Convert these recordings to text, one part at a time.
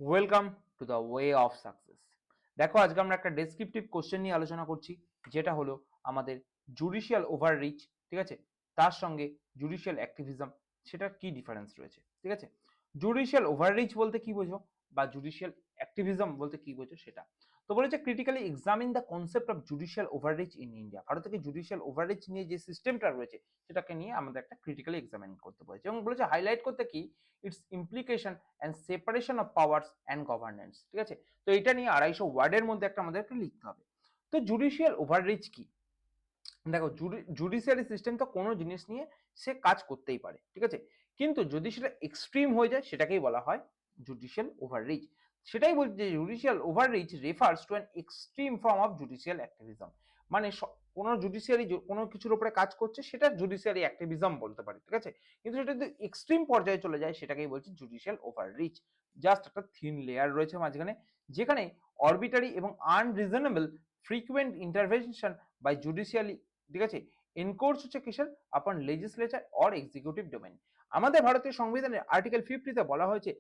Welcome to the way of success. দেখো, আজকে আমরা একটা ডেসক্রিপটিভ কোশ্চেন নিয়ে আলোচনা করছি, যেটা হলো আমাদের জুডিশিয়াল ওভাররিচ, ঠিক আছে, তার সঙ্গে জুডিশিয়াল অ্যাক্টিভিজম, সেটার কি ডিফারেন্স রয়েছে, ঠিক আছে। জুডিশিয়াল ওভাররিচ বলতে কি বোঝো বা জুডিশিয়াল অ্যাক্টিভিজম বলতে কি বোঝো সেটা। তো বলেছে critically examine the concept of judicial overreach in India. Bharat থেকে জুডিশিয়াল ওভাররিচ নিয়ে যে সিস্টেমটা রয়েছে সেটাকে নিয়ে আমাদের একটা ক্রিটিক্যালি এক্সামিন করতে বলেছে, এবং বলেছে হাইলাইট করতে কি it's implication and separation of powers and governance, ঠিক আছে। তো এটা নিয়ে 250 ওয়ার্ডের মধ্যে একটা আমাদেরকে লিখতে হবে। তো জুডিশিয়াল ওভাররিচ কি? দেখো, জুডিশিয়ারি সিস্টেম তো কোনো জিনিস নিয়ে সে কাজ করতেই পারে, ঠিক আছে, কিন্তু যদি সেটা এক্সট্রিম হয়ে যায় সেটাকেই বলা হয় জুডিশিয়াল ওভাররিচ। সেটাই বলছি যে judicial overreach refers to an extreme form of judicial activism. মানে কোনো জুডিশিয়ারি কোনো কিছুর উপরে কাজ করছে, সেটা জুডিশিয়ারি অ্যাক্টিভিজম বলতে পারি, ঠিক আছে, কিন্তু সেটা যদি এক্সট্রিম পর্যায়ে চলে যায় সেটাকেই বলছি জুডিশিয়াল ওভাররিচ। জাস্ট একটা থিন লেয়ার রয়েছে মাঝখানে, যেখানে অরবিটারি এবং unreasonable frequent intervention by judicially, ঠিক আছে, এনকোর্স হচ্ছে কিসের আপন লেজিসলেচার অর এক্সিকিউটিভ ডোমেন। আমাদের ভারতীয় সংবিধানের আর্টিকেল 50-তে বলা হয়েছে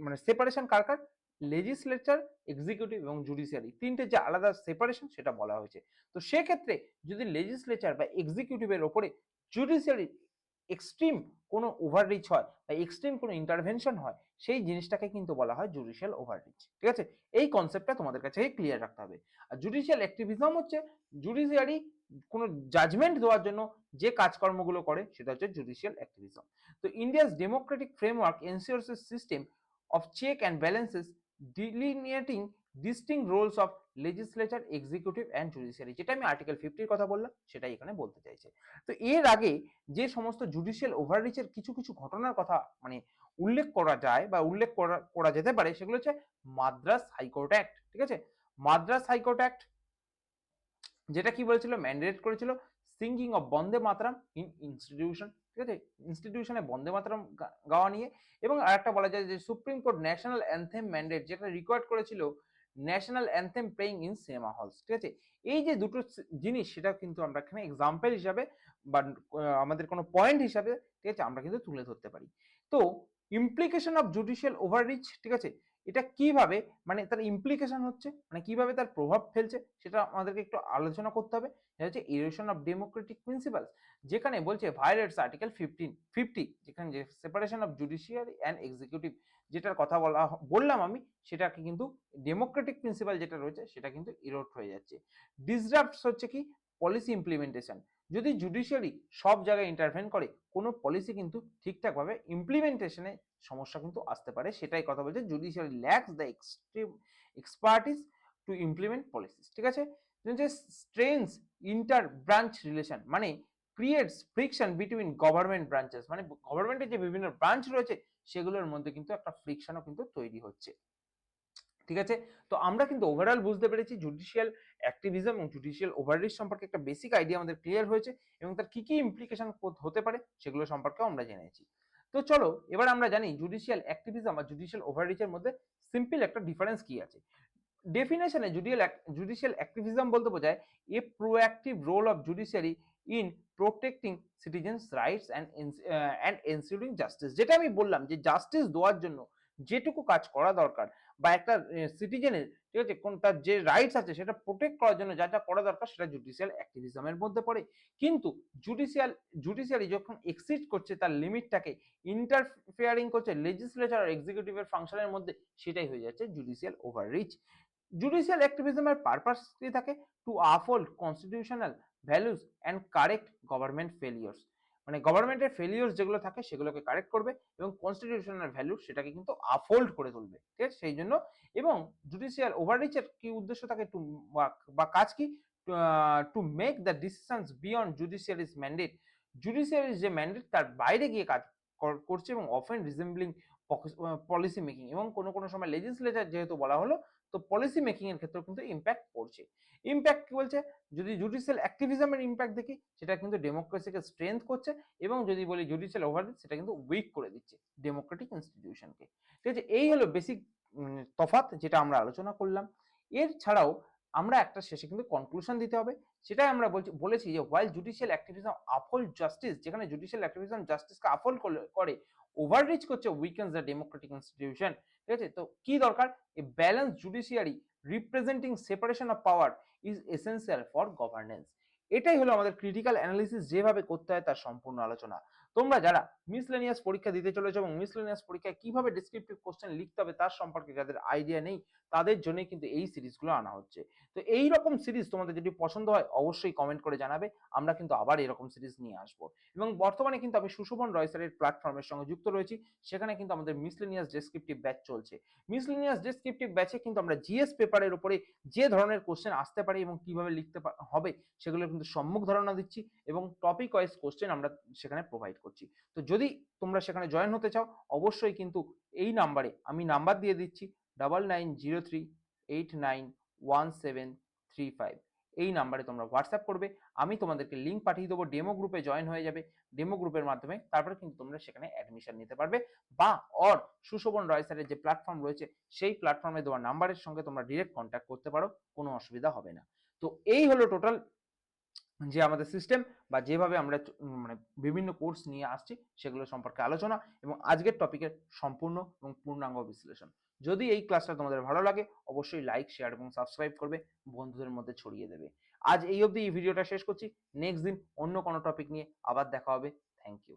মানে সেপারেশন কার কার, লেজিসলেচার, এক্সিকিউটিভ এবং জুডিশিয়ারি, তিনটে যে আলাদা সেপারেশন সেটা বলা হয়েছে। তো সেক্ষেত্রে যদি লেজিসলেচার বা এক্সিকিউটিভের ওপরে জুডিশিয়ারি এক্সট্রিম কোনো ওভাররিচ হয় বা এক্সট্রিম কোনো ইন্টারভেনশন হয়, সেই জিনিসটাকে কিন্তু বলা হয় জুডিশিয়াল ওভাররিচ, ঠিক আছে। এই কনসেপ্টটা তোমাদের কাছে ক্লিয়ার রাখতে হবে। আর জুডিশিয়াল অ্যাক্টিভিজম হচ্ছে জুডিশিয়ারি কোনো জাজমেন্ট দেওয়ার জন্য যে কাজকর্মগুলো করে সেটা হচ্ছে জুডিশিয়াল অ্যাক্টিভিজম। তো India's democratic framework ensures a system of check and balances delineating distinct roles of legislature, executive and judiciary, যেটা আমি আর্টিকেল 50-র কথা বললাম সেটাই এখানে বলতে চাইছে। তো এর আগে যে সমস্ত জুডিশিয়াল ওভাররিচের কিছু কিছু ঘটনার কথা মানে উল্লেখ করা যায় বা উল্লেখ করা যেতে পারে, সেগুলো হচ্ছে মাদ্রাস হাইকোর্ট অ্যাক্ট, ঠিক আছে। মাদ্রাস হাইকোর্ট অ্যাক্ট যেটা কি বলেছিল, ম্যান্ডেট করেছিল singing of Vande Mataram in institution, ঠিক আছে, ইনস্টিটিউশনে বন্দে মাতরম গাওয়া নিয়ে। এবং আরেকটা বলা যায় যে supreme court national anthem mandate, যেটা রিকোয়ার্ড করেছিল national anthem playing in cinema halls, ঠিক আছে। এই যে দুটো জিনিস, সেটা কিন্তু আমরা এখানে এক্সাম্পল হিসাবে বা আমাদের কোনো পয়েন্ট হিসাবে, ঠিক আছে, আমরা কিন্তু তুলে ধরতে পারি। তো ইমপ্লিকেশন অফ জুডিশিয়াল ওভাররিচ, ঠিক আছে, এটা কিভাবে মানে তার ইমপ্লিকেশন হচ্ছে মানে কিভাবে তার প্রভাব ফেলছে সেটা আমাদেরকে একটু আলোচনা করতে হবে। এটা হচ্ছে ইরোশন অফ ডেমোক্রেটিক প্রিন্সিপালস, যেখানে বলছে ভায়োলেটস আর্টিকেল 50, যেখানে যে separation of judiciary and executive যেটার কথা বললাম আমি, সেটাকে কিন্তু ডেমোক্রেটিক প্রিন্সিপাল যেটা রয়েছে সেটা কিন্তু ইরোড হয়ে যাচ্ছে। ডিসরাপ্টস হচ্ছে কি পলিসি ইমপ্লিমেন্টেশন, যদি জুডিশিয়ারি সব জায়গায় ইন্টারভেন করে কোনো পলিসি কিন্তু ঠিকঠাকভাবে ইমপ্লিমেন্টেশনে সমস্যা কিন্তু আসতে পারে, সেটাই কথা বলছে judiciary lacks the extreme expertise to implement policies, ঠিক আছে। যে স্ট্রেনস ইন্টার ব্রাঞ্চ রিলেশন, মানে creates friction between government branches, মানে গভর্নমেন্টের যে বিভিন্ন ব্রাঞ্চ রয়েছে সেগুলোর মধ্যে কিন্তু একটা ফ্রিকশনও কিন্তু তৈরি হচ্ছে, ঠিক আছে। তো আমরা কিন্তু ওভারঅল বুঝতে পেরেছি জুডিশিয়াল অ্যাক্টিভিজম এবং জুডিশিয়াল ওভাররিচ সম্পর্কে একটা বেসিক আইডিয়া আমাদের ক্লিয়ার হয়েছে, এবং তার কি কি ইমপ্লিকেশন হতে পারে সেগুলো সম্পর্কেও আমরা জেনেছি। তো চলো এবার আমরা জানি জুডিশিয়াল অ্যাক্টিভিজম আর জুডিশিয়াল ওভাররিচের মধ্যে সিম্পল একটা ডিফারেন্স কি আছে। ডেফিনেশনে জুডিশিয়াল অ্যাক্টিভিজম বলতে বোঝায় a proactive role of judiciary in protecting citizens rights and ensuring justice, যেটা আমি বললাম যে জাস্টিস দেওয়ার জন্য যেটুকু কাজ করা দরকার বা একটা সিটিজেনের, ঠিক আছে, কোন তার যে রাইটস আছে সেটা প্রোটেক্ট করার জন্য যা যা করা দরকার সেটা জুডিশিয়াল অ্যাক্টিভিজমের মধ্যে পড়ে। কিন্তু জুডিশিয়ারি যখন এক্সিড করছে তার লিমিটটাকে, ইন্টারফেয়ারিং করছে লেজিসলেচার আর এক্সিকিউটিভের ফাংশনের মধ্যে, সেটাই হয়ে যাচ্ছে জুডিশিয়াল ওভাররিচ। জুডিশিয়াল অ্যাক্টিভিজমের পারপাস কি থাকে, two uphold constitutional values and correct government ফেলিওর্স, মানে গভর্নমেন্টের ফেলিওর্স যেগুলো থাকে সেগুলোকে কারেক্ট করবে এবং কনস্টিটিউশনাল ভ্যালু সেটাকে কিন্তু আপহোল্ড করে তুলবে, ঠিক আছে, সেই জন্য। এবং জুডিশিয়াল ওভাররিচের কি উদ্দেশ্য থাকে, টু বা কাজ কি, to make the decisions beyond judiciary's mandate, জুডিশিয়ারির যে ম্যান্ডেট তার বাইরে গিয়ে কাজ করছে, এবং অফেন রিজেম্বলিং পলিসি মেকিং, এবং কোনো কোনো সময় লেজিসলেচার যেহেতু বলা হলো, তো পলিসি মেকিং এর ক্ষেত্রেও কিন্তু ইম্প্যাক্ট পড়ছে। ইম্প্যাক্ট কি বলছে, যদি জুডিশিয়াল অ্যাক্টিভিজমের ইম্প্যাক্ট দেখি সেটা কিন্তু ডেমোক্রেসিকে স্ট্রেংথ করছে, এবং যদি বলি জুডিশিয়াল ওভাররিচ সেটা কিন্তু উইক করে দিচ্ছে ডেমোক্রেটিক ইনস্টিটিউশনকে, ঠিক আছে। এই হলো বেসিক তফাৎ যেটা আমরা আলোচনা করলাম। এর ছাড়াও আমরা একটা শেষে কিন্তু কনক্লুশন দিতে হবে, সেটাই আমরা বলেছি যে while judicial activism uphold justice, যেখানে জুডিশিয়াল অ্যাক্টিভিজম জাস্টিসকে আপহোল্ড করে ওভাররিচ করছে উইকেন্স দ্য ডেমোক্রেটিক ইনস্টিটিউশন। ঠিক আছে, তো কি দরকার? এ balance judiciary representing separation of power is essential for governance. এটাই হলো আমাদের ক্রিটিক্যাল অ্যানালিসিস যেভাবে করতে হয় তার সম্পূর্ণ আলোচনা। তোমরা যারা মিসলেনিয়াস পরীক্ষা দিতে চলেছো এবং মিসলেনিয়াস পরীক্ষায় কিভাবে ডেসক্রিপটিভ কোশ্চেন লিখতে হবে তার সম্পর্কে যাদের আইডিয়া নেই, তাদের জন্য কিন্তু এই সিরিজগুলো আনা হচ্ছে। তো এই রকম সিরিজ তোমাদের যদি পছন্দ হয় অবশ্যই কমেন্ট করে জানাবে, আমরা কিন্তু আবার এরকম সিরিজ নিয়ে আসবো। এবং বর্তমানে কিন্তু আমি সুশোভন রয় স্যারের প্ল্যাটফর্মের সঙ্গে যুক্ত রয়েছি, সেখানে কিন্তু আমাদের মিসলেনিয়াস ডেসক্রিপটিভ ব্যাচ চলছে। মিসলেনিয়াস ডেসক্রিপটিভ ব্যাচে কিন্তু আমরা জিএস পেপারের উপরে যে ধরনের কোশ্চেন আসতে পারে এবং কিভাবে লিখতে হবে সেগুলো কিন্তু সম্মুখ ধারণা দিচ্ছি, এবং টপিক ওয়াইজ কোশ্চেন আমরা সেখানে প্রোভাইড করছি। তো যদি তোমরা সেখানে জয়েন হতে চাও অবশ্যই কিন্তু এই নাম্বারে আমি নাম্বার দিয়ে দিচ্ছি 9903891735, এই নাম্বারে তোমরা হোয়াটসঅ্যাপ করবে, আমি তোমাদেরকে লিঙ্ক পাঠিয়ে দেবো, ডেমো গ্রুপে জয়েন হয়ে যাবে। ডেমো গ্রুপের মাধ্যমে তারপরে কিন্তু তোমরা সেখানে অ্যাডমিশন নিতে পারবে, বা সুশোভন রয় স্যারের যে প্ল্যাটফর্ম রয়েছে সেই প্ল্যাটফর্মে দেওয়া নাম্বারের সঙ্গে তোমরা ডিরেক্ট কন্ট্যাক্ট করতে পারো, কোনো অসুবিধা হবে না। তো এই হলো টোটাল যে আমাদের সিস্টেম বা যেভাবে আমরা মানে বিভিন্ন কোর্স নিয়ে আসছি সেগুলো সম্পর্কে আলোচনা এবং আজকের টপিকের সম্পূর্ণ এবং পূর্ণাঙ্গ বিশ্লেষণ। যদি এই ক্লাসটা তোমাদের ভালো লাগে অবশ্যই লাইক, শেয়ার এবং সাবস্ক্রাইব করবে, বন্ধুদের মধ্যে ছড়িয়ে দেবে। আজ এই অবধি এই ভিডিওটা শেষ করছি, নেক্সট দিন অন্য কোনো টপিক নিয়ে আবার দেখা হবে। Thank you.